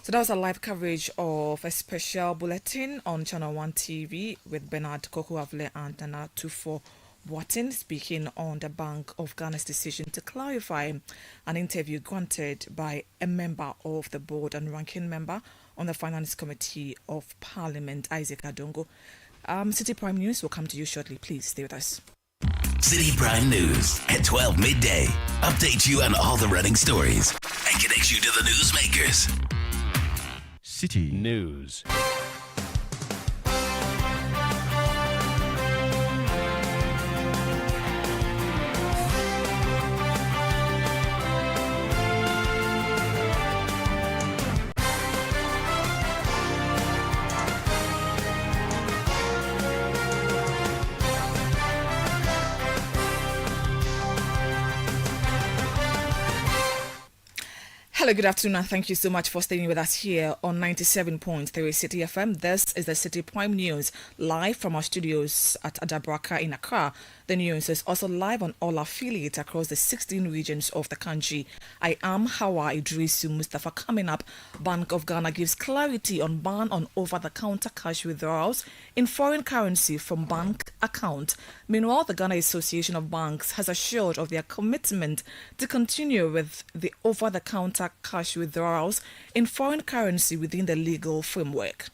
So that was a live coverage of a special bulletin on Channel 1 TV with Bernard Kokoavle and Nana Tufo Boatin speaking on the Bank of Ghana's decision to clarify an interview granted by a member of the board and ranking member on the Finance Committee of Parliament, Isaac Adongo. Citi Prime News will come to you shortly. Please stay with us. Citi Prime News at 12 midday. Update you on all the running stories and connects you to the newsmakers. Citi News. Hello, good afternoon, and thank you so much for staying with us here on 97.3 Citi FM. This is the Citi Prime News, live from our studios at Adabraka in Accra. The news is also live on all affiliates across the 16 regions of the country. I am Hawa Idrisu Mustafa. Coming up, Bank of Ghana gives clarity on ban on over-the-counter cash withdrawals in foreign currency from bank account. Meanwhile, the Ghana Association of Banks has assured of their commitment to continue with the over-the-counter cash withdrawals in foreign currency within the legal framework.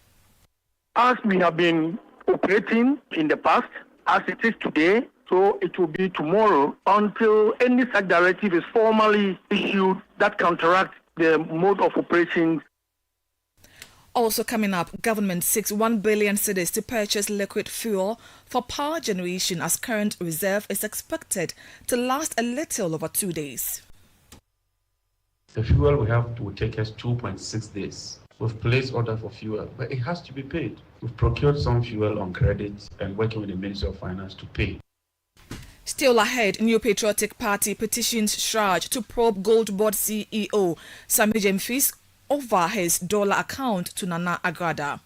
As we have been operating in the past, as it is today, so it will be tomorrow until any such directive is formally issued that counteracts the mode of operations. Also coming up, government seeks 1 billion cedis to purchase liquid fuel for power generation as current reserve is expected to last a little over 2 days. The fuel we have will take us 2.6 days. We've placed order for fuel, but it has to be paid. We've procured some fuel on credit and working with the Ministry of Finance to pay. Still ahead, New Patriotic Party petitions Shraj to probe Gold Board CEO Sami Jemfis over his dollar account to Nana Agrada.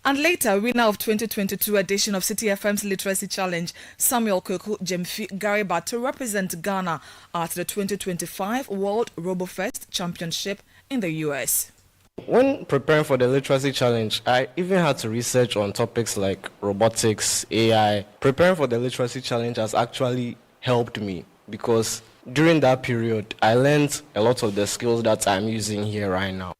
And later, winner of 2022 edition of Citi FM's Literacy Challenge, Samuel Kweku Jemfi Gariba, to represent Ghana at the 2025 World RoboFest Championship in the US. When preparing for the Literacy Challenge, I even had to research on topics like robotics, AI. Preparing for the Literacy Challenge has actually helped me because during that period, I learned a lot of the skills that I'm using here right now.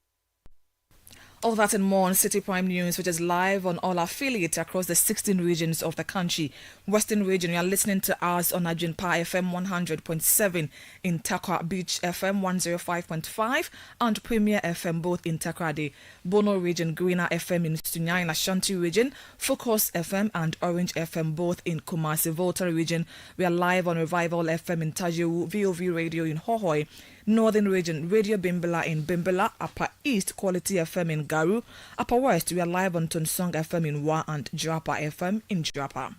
All that and more on Citi Prime News, which is live on all affiliates across the 16 regions of the country. Western region, you are listening to us on Ajunpa FM 100.7, in Takwa Beach FM 105.5, and Premier FM both in Takrade. Bono region, Greener FM in Sunya in Ashanti region, Focus FM and Orange FM both in Kumasi. Volta region, we are live on Revival FM in Tajewu, VOV Radio in Hohoi. Northern region, Radio Bimbala in Bimbala, Upper East, Quality FM in Garu, Upper West, we are live on Tonsong FM in Wa and Japa FM in Japa.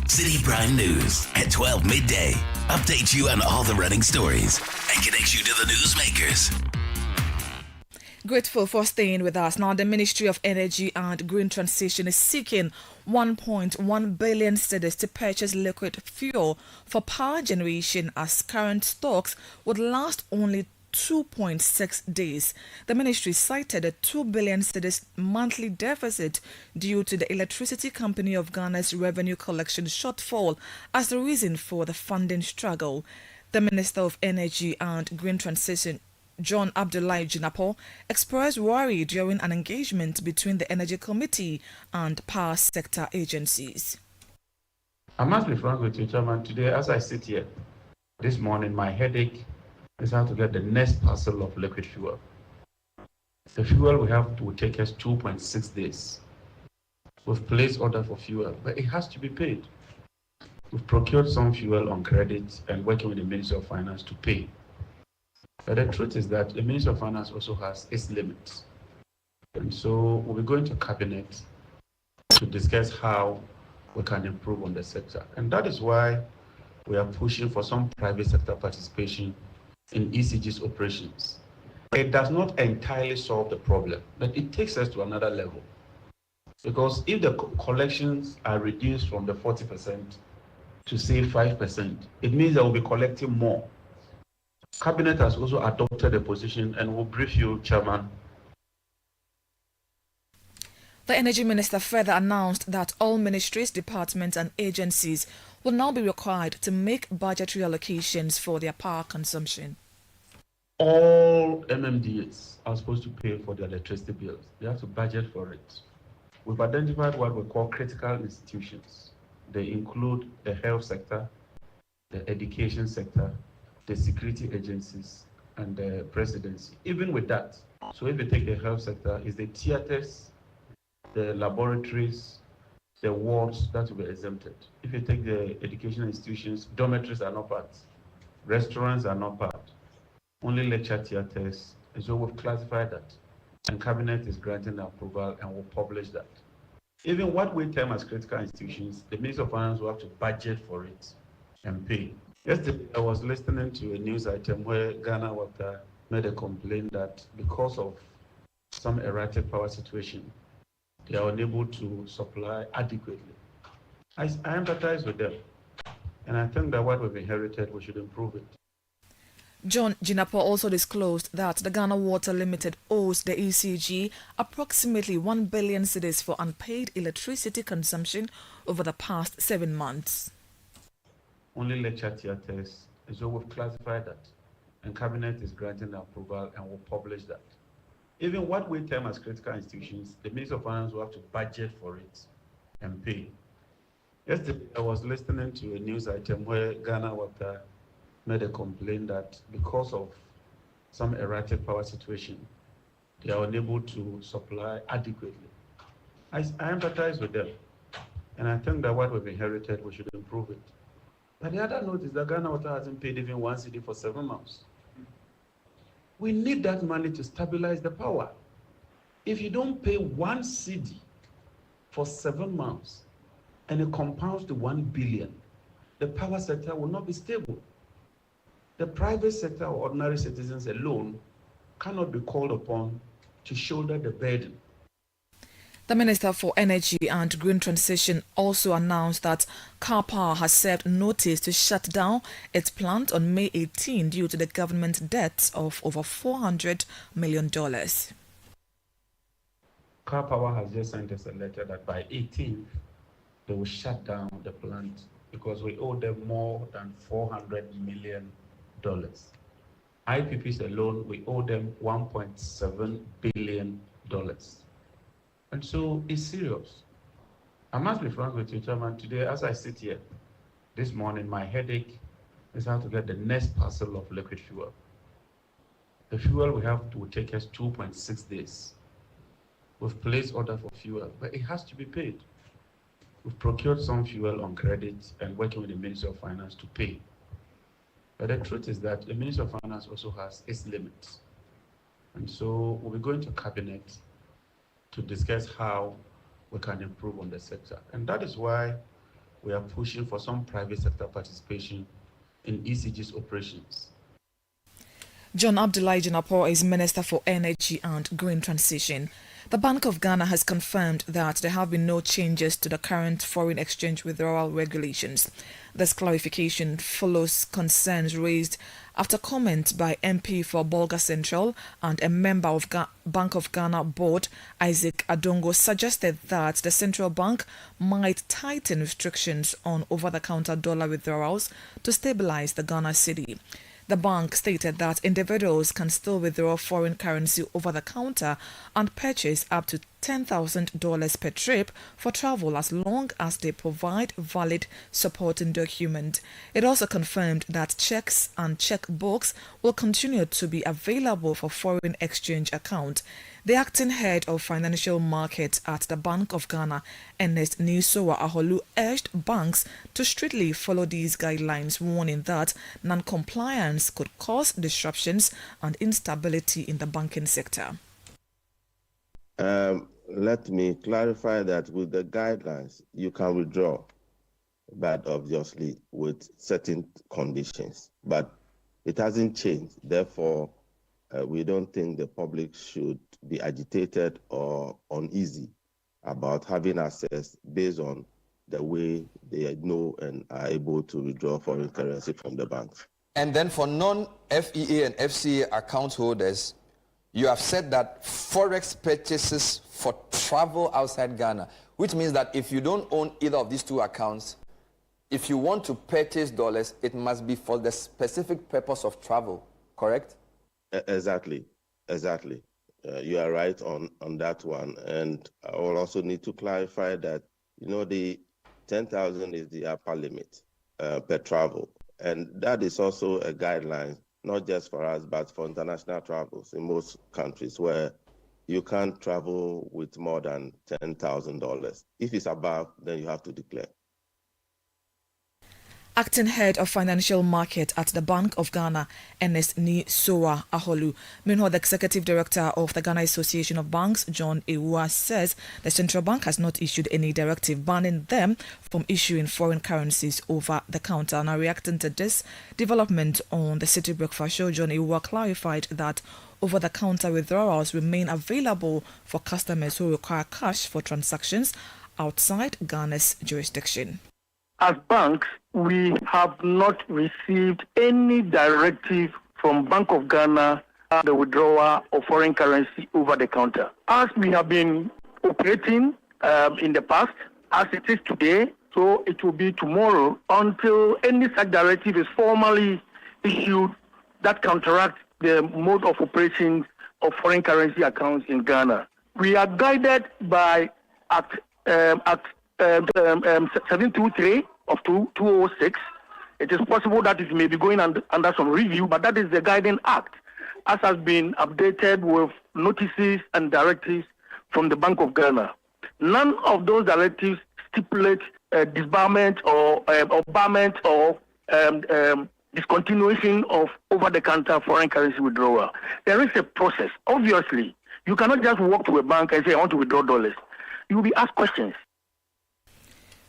Citi Prime News at 12 midday. Update you on all the running stories and connects you to the newsmakers. Grateful for staying with us. Now, the Ministry of Energy and Green Transition is seeking 1.1 billion cedis to purchase liquid fuel for power generation as current stocks would last only 2.6 days. The ministry cited a 2 billion cedis monthly deficit due to the Electricity Company of Ghana's revenue collection shortfall as the reason for the funding struggle. The Minister of Energy and Green Transition, John Abdullahi Jinapo, expressed worry during an engagement between the Energy Committee and power sector agencies. I must be frank with you, Chairman. Today, as I sit here this morning, my headache is how to get the next parcel of liquid fuel. The fuel we have will take us 2.6 days. We've placed order for fuel, but it has to be paid. We've procured some fuel on credit and working with the Ministry of Finance to pay. But the truth is that the Ministry of Finance also has its limits. And so we'll be going to Cabinet to discuss how we can improve on the sector. And that is why we are pushing for some private sector participation in ECG's operations. It does not entirely solve the problem, but it takes us to another level. Because if the collections are reduced from the 40% to say 5%, it means that we'll be collecting more. Cabinet has also adopted a position and will brief you, Chairman. The Energy Minister further announced that all ministries, departments and agencies will now be required to make budgetary allocations for their power consumption. All MMDAs are supposed to pay for their electricity bills. They have to budget for it. We've identified what we call critical institutions. They include the health sector, the education sector, the security agencies, and the presidency. Even with that, so if you take the health sector, is the theaters, the laboratories, the wards that will be exempted. If you take the educational institutions, dormitories are not part, restaurants are not part, only lecture theaters. And so we've classified that, and Cabinet is granting approval and will publish that. Even what we term as critical institutions, the Minister of Finance will have to budget for it and pay. Yesterday, I was listening to a news item where Ghana Water made a complaint that because of some erratic power situation, they are unable to supply adequately. I empathize with them, and I think that what we've inherited, we should improve it. John Jinapor also disclosed that the Ghana Water Limited owes the ECG approximately 1 billion cedis for unpaid electricity consumption over the past 7 months. Only lecture theaters, so we've classified that, and Cabinet is granting approval and will publish that. Even what we term as critical institutions, the Minister of Finance will have to budget for it and pay. Yesterday, I was listening to a news item where Ghana Water made a complaint that because of some erratic power situation, they are unable to supply adequately. I empathize with them, and I think that what we've inherited, we should improve it. But the other note is that Ghana Water hasn't paid even 1 cedi for 7 months. We need that money to stabilize the power. If you don't pay 1 cedi for 7 months and it compounds to 1 billion, the power sector will not be stable. The private sector or ordinary citizens alone cannot be called upon to shoulder the burden. The Minister for Energy and Green Transition also announced that Car Power has served notice to shut down its plant on May 18 due to the government debts of over $400 million. Car Power has just sent us a letter that by 18th, they will shut down the plant because we owe them more than $400 million. IPPs alone, we owe them $1.7 billion. And so it's serious. I must be frank with you, Chairman. Today, as I sit here this morning, my headache is how to get the next parcel of liquid fuel. The fuel we have to take us 2.6 days. We've placed order for fuel, but it has to be paid. We've procured some fuel on credit and working with the Ministry of Finance to pay. But the truth is that the Ministry of Finance also has its limits. And so we'll be going to Cabinet to discuss how we can improve on the sector. And that is why we are pushing for some private sector participation in ECG's operations. John Abdullahi Jinapor is Minister for Energy and Green Transition. The Bank of Ghana has confirmed that there have been no changes to the current foreign exchange withdrawal regulations. This clarification follows concerns raised after comment by MP for Bolga Central and a member of Bank of Ghana board, Isaac Adongo, suggested that the central bank might tighten restrictions on over-the-counter dollar withdrawals to stabilize the Ghana cedi. The bank stated that individuals can still withdraw foreign currency over the counter and purchase up to $10,000 per trip for travel as long as they provide valid supporting document. It also confirmed that checks and checkbooks will continue to be available for foreign exchange account. The acting head of financial markets at the Bank of Ghana, Ernest Nisowa Aholu, urged banks to strictly follow these guidelines, warning that non-compliance could cause disruptions and instability in the banking sector. Let me clarify that with the guidelines, you can withdraw, but obviously with certain conditions. But it hasn't changed. Therefore, we don't think the public should be agitated or uneasy about having access based on the way they know and are able to withdraw foreign currency from the banks. And then for non-FEA and FCA account holders, you have said that forex purchases for travel outside Ghana, which means that if you don't own either of these two accounts, if you want to purchase dollars, it must be for the specific purpose of travel, correct? Exactly. You are right on that one. And I will also need to clarify that, the 10,000 is the upper limit per travel. And that is also a guideline, not just for us, but for international travels in most countries where you can't travel with more than $10,000. If it's above, then you have to declare. Acting Head of Financial Market at the Bank of Ghana, Ernest Ni Soa Aholu. Meanwhile, the Executive Director of the Ghana Association of Banks, John Ewua, says the central bank has not issued any directive banning them from issuing foreign currencies over the counter. Now, reacting to this development on the Citi Breakfast Show, John Ewua clarified that over-the-counter withdrawals remain available for customers who require cash for transactions outside Ghana's jurisdiction. As banks, we have not received any directive from Bank of Ghana on the withdrawal of foreign currency over the counter. As we have been operating in the past, as it is today, so it will be tomorrow until any such directive is formally issued that counteracts the mode of operation of foreign currency accounts in Ghana. We are guided by Act 723 of 2006. It is possible that it may be going under some review, but that is the guiding act, as has been updated with notices and directives from the Bank of Ghana. None of those directives stipulate disbarment or barment or discontinuation of over-the-counter foreign currency withdrawal. There is a process. Obviously, you cannot just walk to a bank and say, I want to withdraw dollars. You will be asked questions.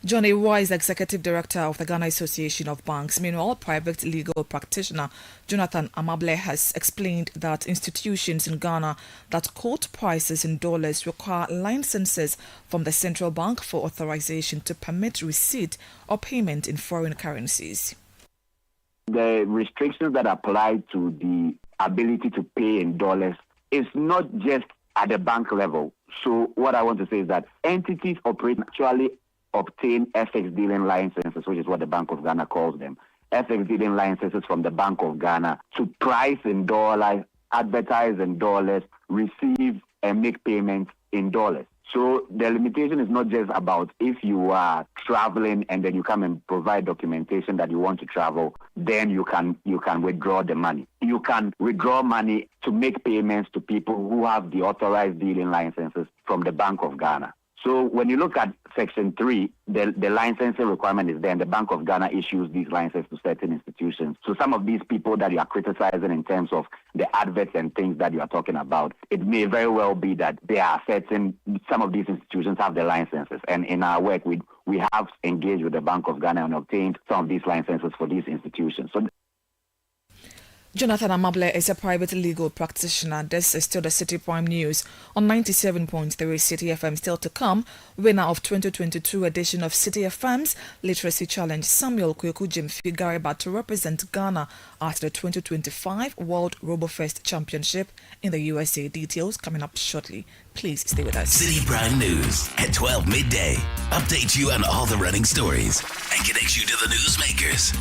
John Ewua is the Executive Director of the Ghana Association of Banks. Meanwhile, private legal practitioner Jonathan Amable has explained that institutions in Ghana that quote prices in dollars require licenses from the central bank for authorization to permit receipt or payment in foreign currencies. The restrictions that apply to the ability to pay in dollars is not just at the bank level. So what I want to say is that entities actually obtain FX dealing licenses, which is what the Bank of Ghana calls them. FX dealing licenses from the Bank of Ghana to price in dollars, advertise in dollars, receive and make payments in dollars. So the limitation is not just about if you are traveling and then you come and provide documentation that you want to travel, then you can withdraw the money. You can withdraw money to make payments to people who have the authorized dealing licenses from the Bank of Ghana. So when you look at Section 3, the licensing requirement is there, and the Bank of Ghana issues these licenses to certain institutions. So some of these people that you are criticizing in terms of the adverts and things that you are talking about, it may very well be that they are some of these institutions have the licenses. And in our work, we have engaged with the Bank of Ghana and obtained some of these licenses for these institutions. So Jonathan Amable is a private legal practitioner. This is still the Citi Prime News on 97.3 Citi FM. Still to come, winner of 2022 edition of Citi FM's Literacy Challenge, Samuel Kweku Jimfi Gariba, to represent Ghana at the 2025 World RoboFest Championship in the USA. Details coming up shortly. Please stay with us. Citi Prime News at 12 midday. Update you on all the running stories and connects you to the newsmakers.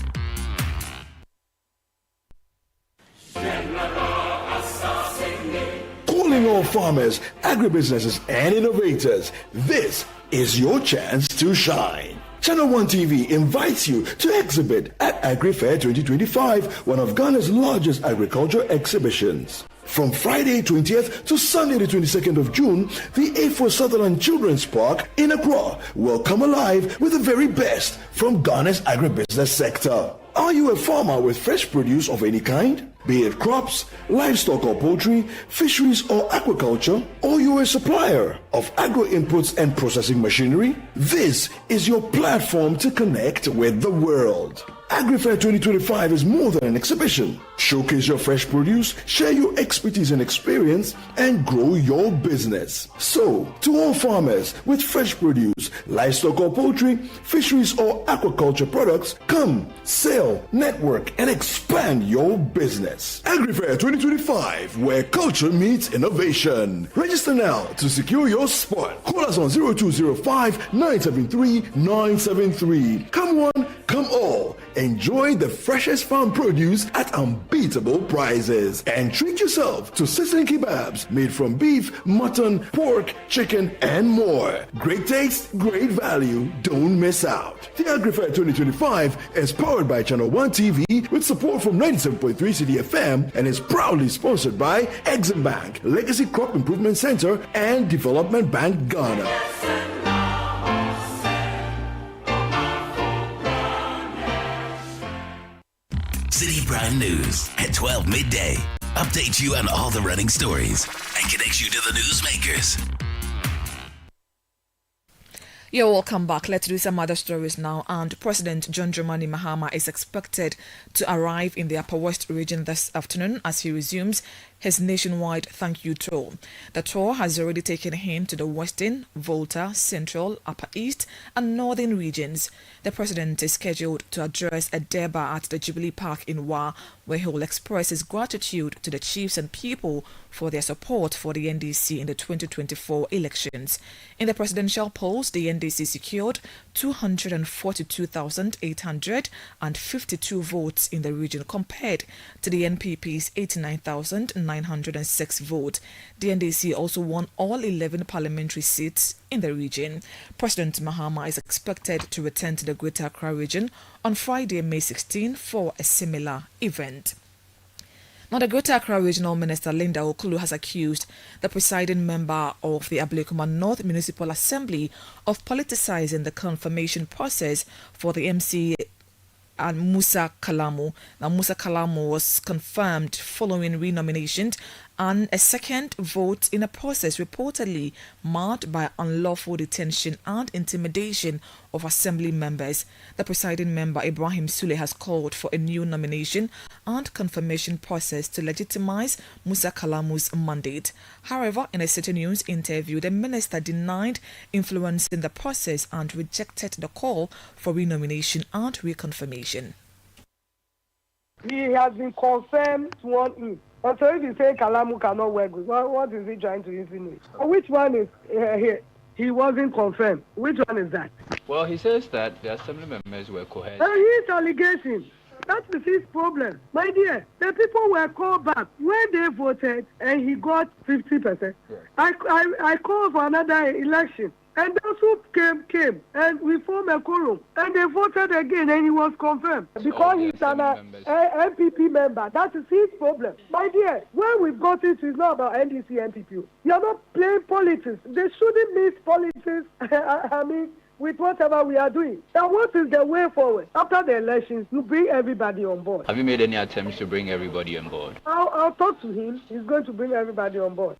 Calling all farmers, agribusinesses, and innovators, this is your chance to shine. Channel One TV invites you to exhibit at AgriFair 2025, one of Ghana's largest agriculture exhibitions. From Friday 20th to Sunday the 22nd of June, the A4 Sutherland Children's Park in Accra will come alive with the very best from Ghana's agribusiness sector. Are you a farmer with fresh produce of any kind? Be it crops, livestock or poultry, fisheries or aquaculture, or you're a supplier of agro inputs and processing machinery? This is your platform to connect with the world. AgriFair 2025 is more than an exhibition. Showcase your fresh produce, share your expertise and experience, and grow your business. So, to all farmers with fresh produce, livestock or poultry, fisheries or aquaculture products, come, sell, network, and expand your business. AgriFair 2025, where culture meets innovation. Register now to secure your spot. Call us on 0205 973 973. Come one, come all. Enjoy the freshest farm produce at unbeatable prices. And treat yourself to sizzling kebabs made from beef, mutton, pork, chicken, and more. Great taste, great value. Don't miss out. The AgriFair 2025 is powered by Channel 1 TV with support from 97.3 Citi FM and is proudly sponsored by Exim Bank, Legacy Crop Improvement Center, and Development Bank Ghana. City Prime News at 12 midday. Update you on all the running stories and connects you to the newsmakers. You're welcome back. Let's do some other stories now. And President John Dramani Mahama is expected to arrive in the Upper West region this afternoon as he resumes his nationwide thank you tour. The tour has already taken him to the Western, Volta, Central, Upper East and Northern regions. The president is scheduled to address a Deba at the Jubilee Park in Wa, where he will express his gratitude to the chiefs and people for their support for the NDC in the 2024 elections. In the presidential polls, the NDC secured 242,852 votes in the region compared to the NPP's 89,906 votes. The NDC also won all 11 parliamentary seats in the region. President Mahama is expected to return to the Greater Accra region on Friday, May 16 for a similar event. Now, the Greater Accra Regional Minister Linda Okulu has accused the presiding member of the Ablekuma North Municipal Assembly of politicizing the confirmation process for the MC and Musa Kalamu. Now, Musa Kalamu was confirmed following renomination and a second vote in a process reportedly marred by unlawful detention and intimidation of assembly members. The presiding member, Ibrahim Sule, has called for a new nomination and confirmation process to legitimize Musa Kalamu's mandate. However, in a Citi News interview, the minister denied influencing the process and rejected the call for renomination and reconfirmation. He has been confirmed sworn in. And so if you say Kalamu cannot work, what is he trying to insinuate? Which one is here? He wasn't confirmed. Which one is that? Well, he says that the assembly members were coerced. His allegation. That is his problem. My dear, the people were called back when they voted and he got 50%. Yeah. I called for another election. And those who came, and we formed a quorum, and they voted again, and he was confirmed. Because he's an MPP member. That is his problem. My dear, where we've got it is not about NDC MPP. You are not playing politics. They shouldn't mix politics, with whatever we are doing. And what is the way forward? After the elections, to bring everybody on board. Have you made any attempts to bring everybody on board? I'll talk to him. He's going to bring everybody on board.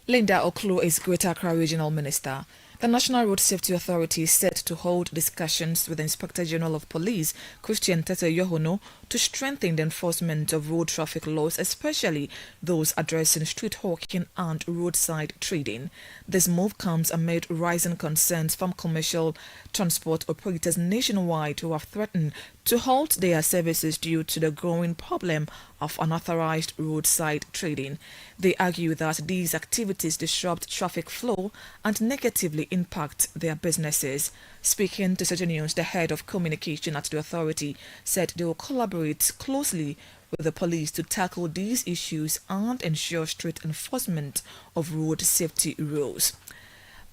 Linda Okulu is Greater Accra Regional Minister. The National Road Safety Authority is set to hold discussions with the Inspector General of Police, Christian Tete Yohono, to strengthen the enforcement of road traffic laws, especially those addressing street hawking and roadside trading. This move comes amid rising concerns from commercial transport operators nationwide who have threatened to halt their services due to the growing problem of unauthorized roadside trading. They argue that these activities disrupt traffic flow and negatively impact their businesses. Speaking to Citi News, the head of communication at the authority said they will collaborate closely with the police to tackle these issues and ensure strict enforcement of road safety rules.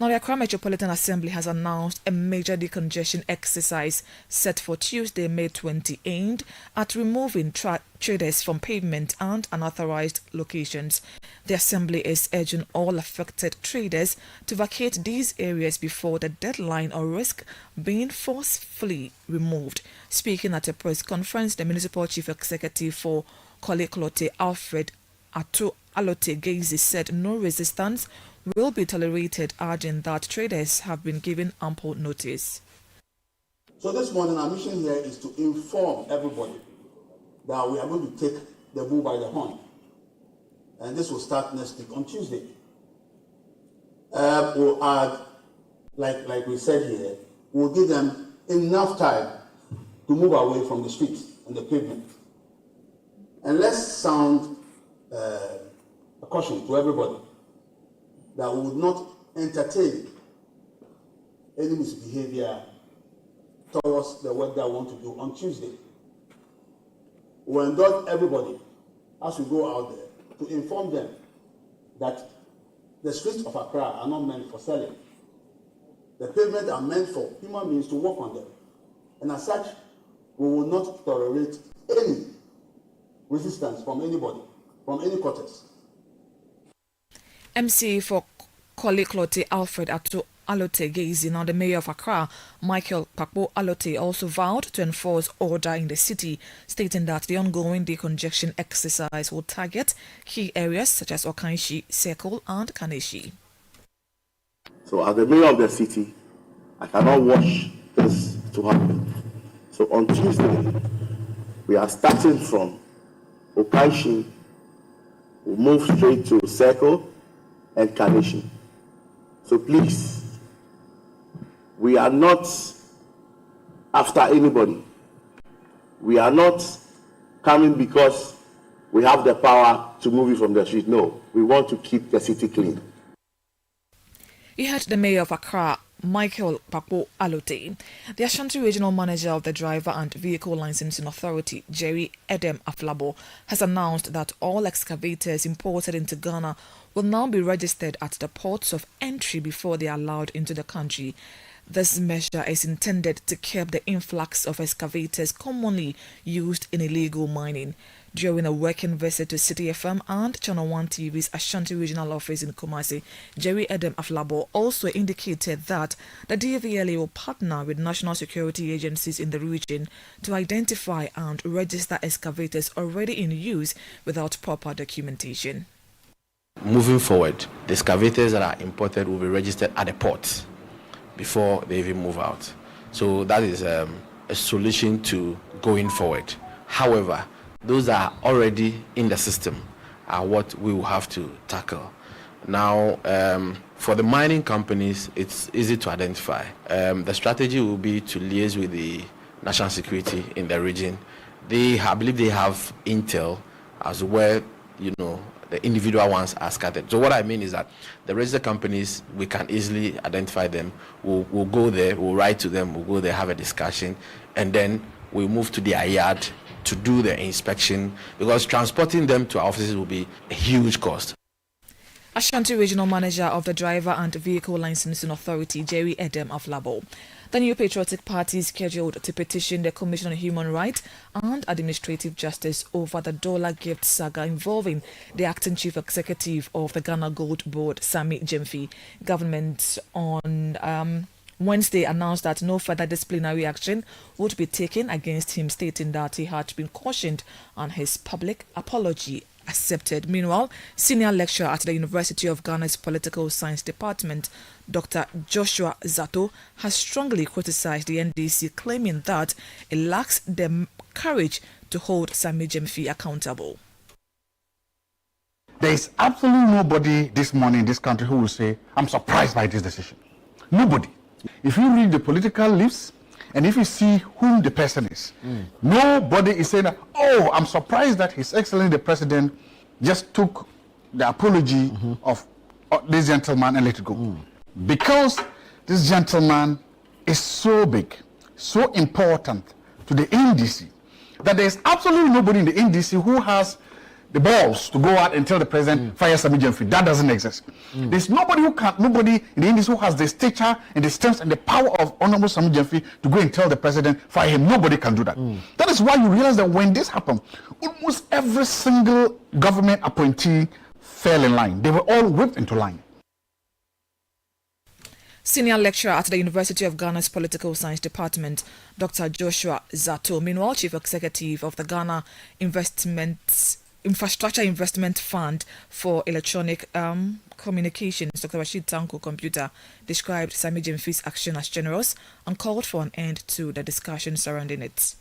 Now, the Accra Metropolitan Assembly has announced a major decongestion exercise set for Tuesday, May 20, aimed at removing traders from pavement and unauthorized locations. The Assembly is urging all affected traders to vacate these areas before the deadline or risk being forcefully removed. Speaking at a press conference, the Municipal Chief Executive for Koliklote, Alfred Atu Alote Gezi, said no resistance will be tolerated, urging that traders have been given ample notice. So this morning, our mission here is to inform everybody that we are going to take the bull by the horn. And this will start next week on Tuesday. We'll add, like we said here, we'll give them enough time to move away from the streets and the pavement. And let's sound a caution to everybody that we would not entertain any misbehavior towards the work that we want to do on Tuesday. We'll indulge everybody as we go out there to inform them that the streets of Accra are not meant for selling. The pavement are meant for human beings to walk on them. And as such, we will not tolerate any resistance from anybody, from any quarters. MC for Koliklote Alfred Atu Alote Gezi, now the mayor of Accra, Michael Pakpo Alote, also vowed to enforce order in the city, stating that the ongoing decongestion exercise will target key areas such as Okanshi, Sekul and Kaneshi. So as the mayor of the city, I cannot watch this to happen. So on Tuesday, we are starting from Okanshi, we'll move straight to Sekul and Kaneshi. So please, we are not after anybody. We are not coming because we have the power to move it from the street. No, we want to keep the city clean. You heard the mayor of Accra, Michael Pakpo Alote. The Ashanti Regional Manager of the Driver and Vehicle Licensing Authority, Jerry Edem Aflabo, has announced that all excavators imported into Ghana will now be registered at the ports of entry before they are allowed into the country. This measure is intended to curb the influx of excavators commonly used in illegal mining. During a working visit to Citi FM and Channel 1 TV's Ashanti Regional Office in Kumasi, Jerry Edem Aflabo also indicated that the DVLA will partner with national security agencies in the region to identify and register excavators already in use without proper documentation. Moving forward, the excavators that are imported will be registered at the ports before they even move out. So that is a solution to going forward. However, those that are already in the system are what we will have to tackle. Now, for the mining companies, it's easy to identify. The strategy will be to liaise with the national security in the region. I believe they have intel as well, the individual ones are scattered. So what I mean is that the registered companies, we can easily identify them. We'll go there, we'll write to them, we'll go there, have a discussion, and then we'll move to their yard to do the inspection, because transporting them to our offices will be a huge cost. Ashanti Regional Manager of the Driver and Vehicle Licensing Authority, Jerry Edem Aflabo. The New Patriotic Party is scheduled to petition the Commission on Human Rights and Administrative Justice over the dollar gift saga involving the acting chief executive of the Ghana Gold Board, Sammy Gyamfi. Government on Wednesday announced that no further disciplinary action would be taken against him, stating that he had been cautioned and his public apology accepted. Meanwhile, senior lecturer at the University of Ghana's Political Science Department, Dr. Joshua Zato, has strongly criticized the NDC, claiming that it lacks the courage to hold Sammy Gyamfi accountable. There is absolutely nobody this morning in this country who will say, I'm surprised by this decision. Nobody. If you read the political lists, and if you see whom the person is, nobody is saying, oh, I'm surprised that His Excellency the President just took the apology of this gentleman and let it go. Because this gentleman is so big, so important to the NDC, that there's absolutely nobody in the NDC who has the balls to go out and tell the president, fire Sammy Gyamfi. That doesn't exist. There's nobody in the NDC who has the stature and the strength and the power of Honorable Sammy Gyamfi to go and tell the president, fire him. Nobody can do that. That is why you realize that when this happened, almost every single government appointee fell in line. They were all whipped into line. Senior lecturer at the University of Ghana's Political Science Department, Dr. Joshua Zato, meanwhile Chief Executive of the Ghana Investment Infrastructure Investment Fund for Electronic Communications, Dr. Rashid Tanko Computer, described Sami Jemfi's action as generous and called for an end to the discussion surrounding it.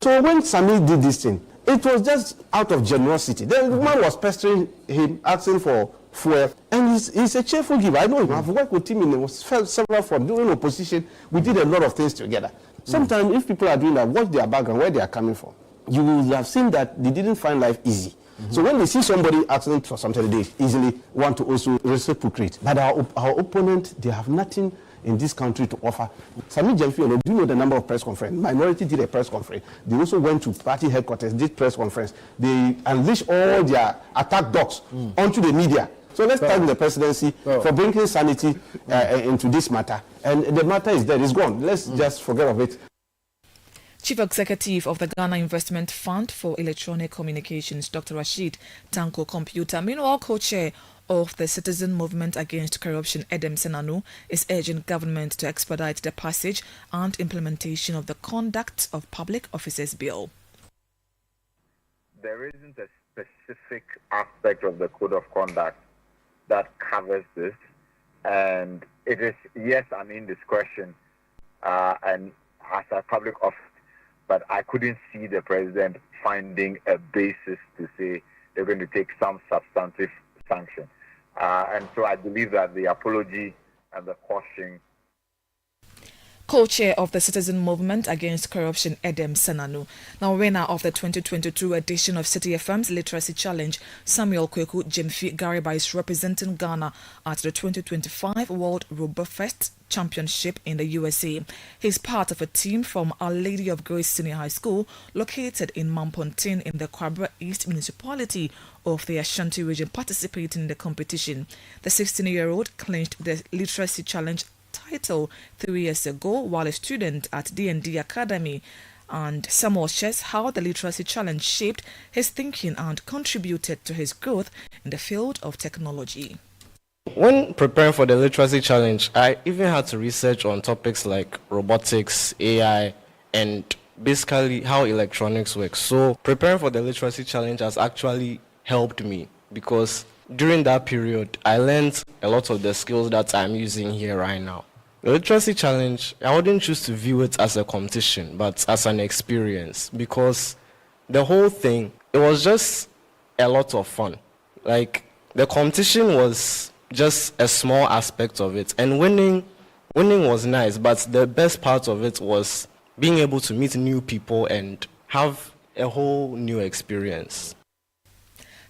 So when Sami did this thing, it was just out of generosity. The man was pestering him, asking for fuel, and he's a cheerful giver. I know him. I've worked with him in several forms. During opposition, we did a lot of things together. Sometimes if people are doing that, watch their background, where they are coming from. You will have seen that they didn't find life easy. So when they see somebody asking for something, they easily want to also reciprocate. But our opponent, they have nothing in this country to offer. Sami Jemfi, do you know the number of press conferences? Minority did a press conference. They also went to party headquarters, did press conference. They unleashed all their attack dogs onto the media. So let's thank the presidency for bringing sanity into this matter. And the matter is dead, it's gone. Let's just forget of it. Chief Executive of the Ghana Investment Fund for Electronic Communications, Dr. Rashid Tanko Computer, meanwhile co-chair of the Citizen Movement Against Corruption, Edem Senanu, is urging government to expedite the passage and implementation of the Conduct of Public Officers Bill. There isn't a specific aspect of the Code of Conduct that covers this, and it is, yes, an indiscretion and as a public office, but I couldn't see the president finding a basis to say they're going to take some substantive sanction. And so I believe that the apology and the caution. Co-chair of the Citizen Movement Against Corruption, Edem Senanu. Now, winner of the 2022 edition of Citi FM's Literacy Challenge, Samuel Kweku Jemfi Gariba is representing Ghana at the 2025 World Robofest Championship in the USA. He's part of a team from Our Lady of Grace Senior High School, located in Mampontin in the Kwabra East Municipality of the Ashanti region, participating in the competition. The 16-year-old clinched the Literacy Challenge title 3 years ago while a student at D&D Academy, and Samuel shares how the Literacy Challenge shaped his thinking and contributed to his growth in the field of technology. When preparing for the Literacy Challenge, I even had to research on topics like robotics, AI, and basically how electronics work. So preparing for the Literacy Challenge has actually helped me because during that period, I learned a lot of the skills that I'm using here right now. The Literacy Challenge, I wouldn't choose to view it as a competition, but as an experience, because the whole thing, it was just a lot of fun. Like, the competition was just a small aspect of it, and winning was nice, but the best part of it was being able to meet new people and have a whole new experience.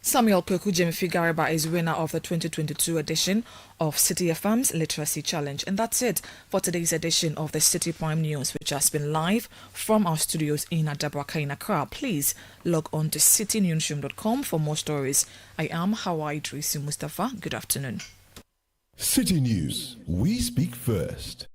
Samuel Kweku Jemfi Gariba is winner of the 2022 edition of Citi FM's Literacy Challenge. And that's it for today's edition of the Citi Prime News, which has been live from our studios in Adabraka in Accra. Please log on to citinewsroom.com for more stories. I am Hawaii Tracy Mustafa. Good afternoon. Citi News, we speak first.